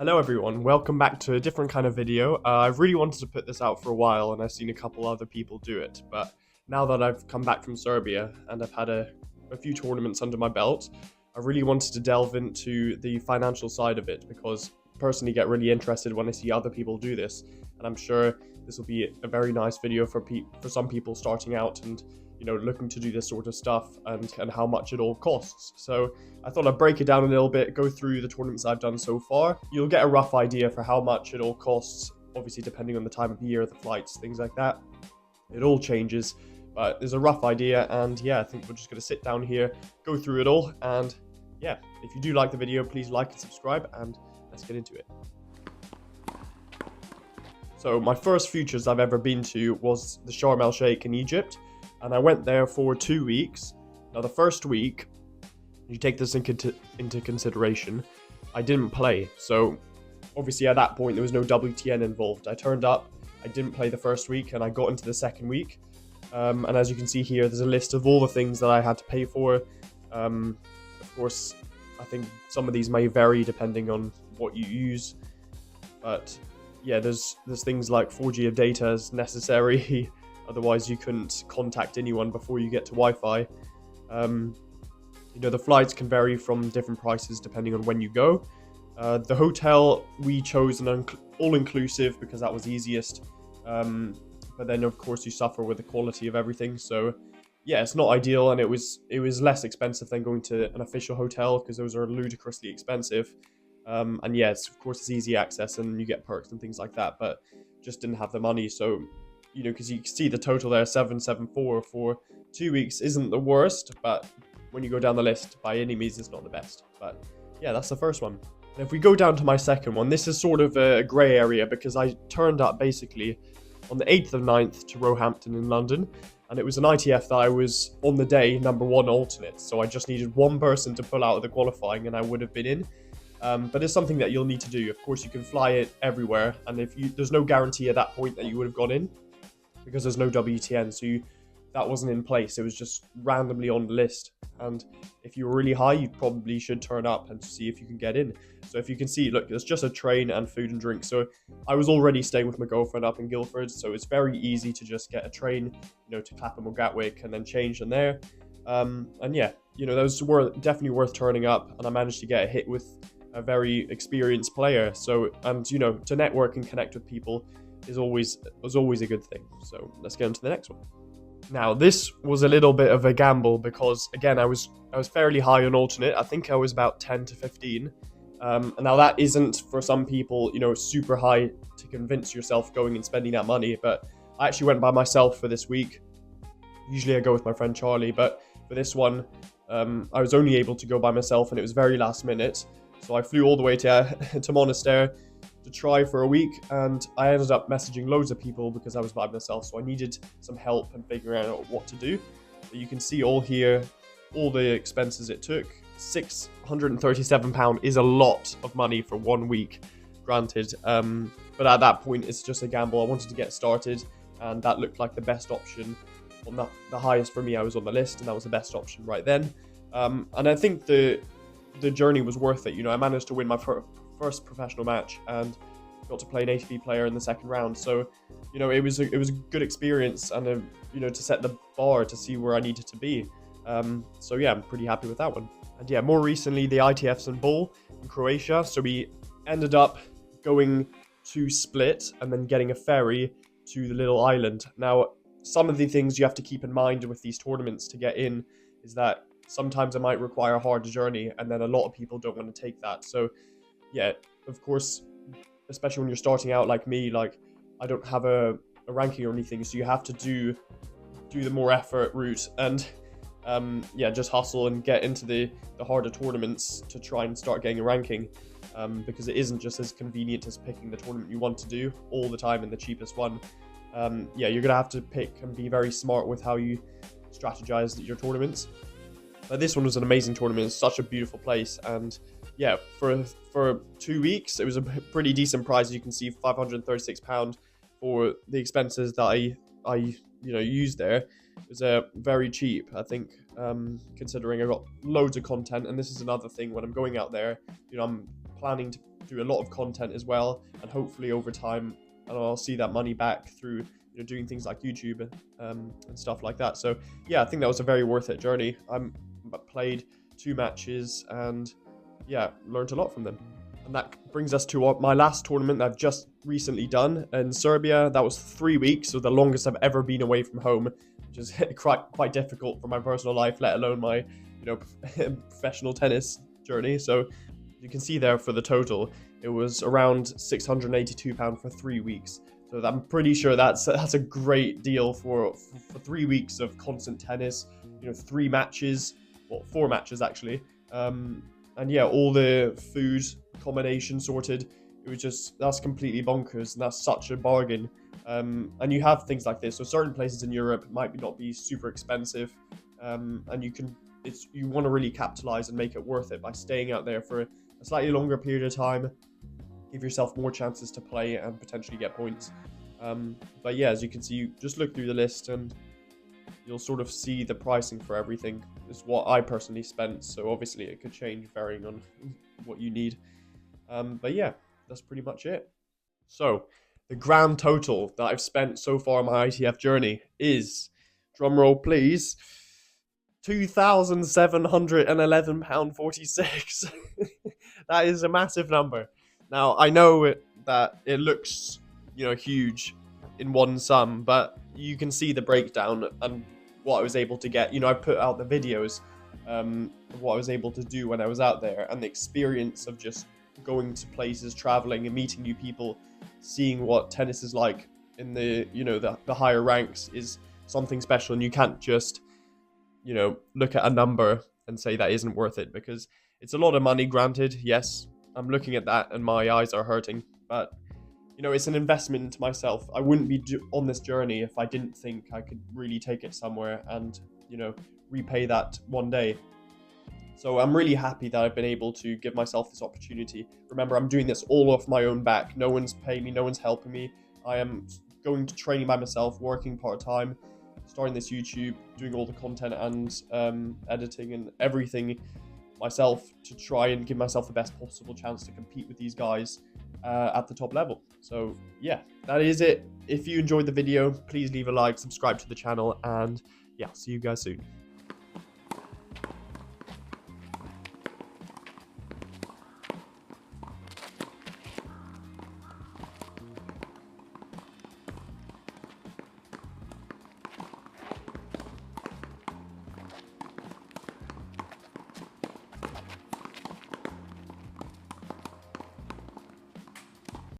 Hello everyone, welcome back to a different kind of video. I've really wanted to put this out for a while and I've seen a couple other people do it, but now that I've come back from Serbia and I've had a few tournaments under my belt, I really wanted to delve into the financial side of it because I personally get really interested when I see other people do this, and I'm sure this will be a very nice video for some people starting out and looking to do this sort of stuff and how much it all costs. So I thought I'd break it down a little bit, go through the tournaments I've done so far. You'll get a rough idea for how much it all costs, obviously depending on the time of year, the flights, things like that. It all changes, but there's a rough idea, and yeah, I think we're just going to sit down here, go through it all, and yeah, if you do like the video, please like and subscribe, and let's get into it. So my first futures I've ever been to was the Sharm El Sheikh in Egypt, and I went there for 2 weeks. Now the first week, you take this into consideration, I didn't play. So obviously at that point there was no WTN involved. I turned up, I didn't play the first week, and I got into the second week. And as you can see here, there's a list of all the things that I had to pay for. Of course, I think some of these may vary depending on what you use, but yeah, there's things like 4G of data is necessary. Otherwise, you couldn't contact anyone before you get to Wi-Fi. The flights can vary from different prices depending on when you go. The hotel, we chose an all-inclusive because that was easiest. But then, of course, you suffer with the quality of everything. So, yeah, it's not ideal, and it was less expensive than going to an official hotel because those are ludicrously expensive. And yes, of course, it's easy access and you get perks and things like that, but just didn't have the money. So, because you can see the total there, 774 for 2 weeks isn't the worst, but when you go down the list, by any means, it's not the best. But yeah, that's the first one. And if we go down to my second one, this is sort of a grey area because I turned up basically on the 8th of 9th to Roehampton in London, and it was an ITF that I was on the day #1 alternate, so I just needed one person to pull out of the qualifying and I would have been in. But it's something that you'll need to do. Of course, you can fly it everywhere, and there's no guarantee at that point that you would have gone in because there's no WTN, so that wasn't in place. It was just randomly on the list, and if you were really high, you probably should turn up and see if you can get in. So if you can see, look, there's just a train and food and drink. So I was already staying with my girlfriend up in Guildford, so it's very easy to just get a train, to Clapham or Gatwick and then change in there. And yeah, those were definitely worth turning up, and I managed to get a hit with a very experienced player. So, and to network and connect with people was always a good thing. So let's get into the next one. Now this was a little bit of a gamble because again I was fairly high on alternate. I think I was about 10 to 15. And now that isn't for some people super high to convince yourself going and spending that money, but I actually went by myself for this week. Usually I go with my friend Charlie, but for this one I was only able to go by myself, and it was very last minute. So I flew all the way to Monastir to try for a week, and I ended up messaging loads of people because I was by myself, so I needed some help in figuring out what to do. But you can see all here, all the expenses it took. £637 is a lot of money for 1 week, granted, but at that point it's just a gamble. I wanted to get started, and that looked like the best option. Well, the highest for me, I was on the list, and that was the best option right then. And I think the journey was worth it. I managed to win my first professional match and got to play an ATV player in the second round. So, it was a good experience, and to set the bar to see where I needed to be. So yeah, I'm pretty happy with that one. And yeah, more recently the ITFs in Bol in Croatia. So we ended up going to Split and then getting a ferry to the little island. Now, some of the things you have to keep in mind with these tournaments to get in is that sometimes it might require a hard journey, and then a lot of people don't want to take that. So yeah, of course, especially when you're starting out like me, like I don't have a ranking or anything, so you have to do the more effort route and yeah, just hustle and get into the harder tournaments to try and start getting a ranking, because it isn't just as convenient as picking the tournament you want to do all the time and the cheapest one. Yeah, you're gonna have to pick and be very smart with how you strategize your tournaments. But this one was an amazing tournament. It's such a beautiful place, and yeah, for 2 weeks it was a pretty decent price. You can see £536 for the expenses that I used there. It was very cheap, I think, considering I got loads of content. And this is another thing when I'm going out there, I'm planning to do a lot of content as well, and hopefully over time I'll see that money back through doing things like YouTube and stuff like that. So yeah, I think that was a very worth it journey. I played 2 matches and yeah, learned a lot from them. And that brings us to my last tournament that I've just recently done in Serbia. That was 3 weeks, so the longest I've ever been away from home, which is quite difficult for my personal life, let alone my professional tennis journey. So you can see there for the total, it was around £682 for 3 weeks. So I'm pretty sure that's a great deal for 3 weeks of constant tennis. 3 matches, well, 4 matches actually. And yeah, all the food, accommodation sorted. It was that's completely bonkers, and that's such a bargain. And you have things like this. So certain places in Europe might not be super expensive, and you want to really capitalize and make it worth it by staying out there for a slightly longer period of time. Give yourself more chances to play and potentially get points. But yeah, as you can see, you just look through the list and you'll sort of see the pricing for everything. It's what I personally spent, so obviously it could change varying on what you need. But yeah, that's pretty much it. So the grand total that I've spent so far on my ITF journey is, drumroll please, £2,711.46. That is a massive number. Now, I know that it looks, huge in one sum, but you can see the breakdown and what I was able to get. I put out the videos of what I was able to do when I was out there, and the experience of just going to places, traveling and meeting new people, seeing what tennis is like in the higher ranks is something special. And you can't just, look at a number and say that isn't worth it, because it's a lot of money, granted. Yes, I'm looking at that and my eyes are hurting, but it's an investment into myself. I wouldn't be on this journey if I didn't think I could really take it somewhere and, repay that one day. So I'm really happy that I've been able to give myself this opportunity. Remember, I'm doing this all off my own back. No one's paying me, no one's helping me. I am going to training by myself, working part-time, starting this YouTube, doing all the content and editing and everything myself to try and give myself the best possible chance to compete with these guys at the top level. So yeah, that is it. If you enjoyed the video, please leave a like, subscribe to the channel, and yeah, see you guys soon.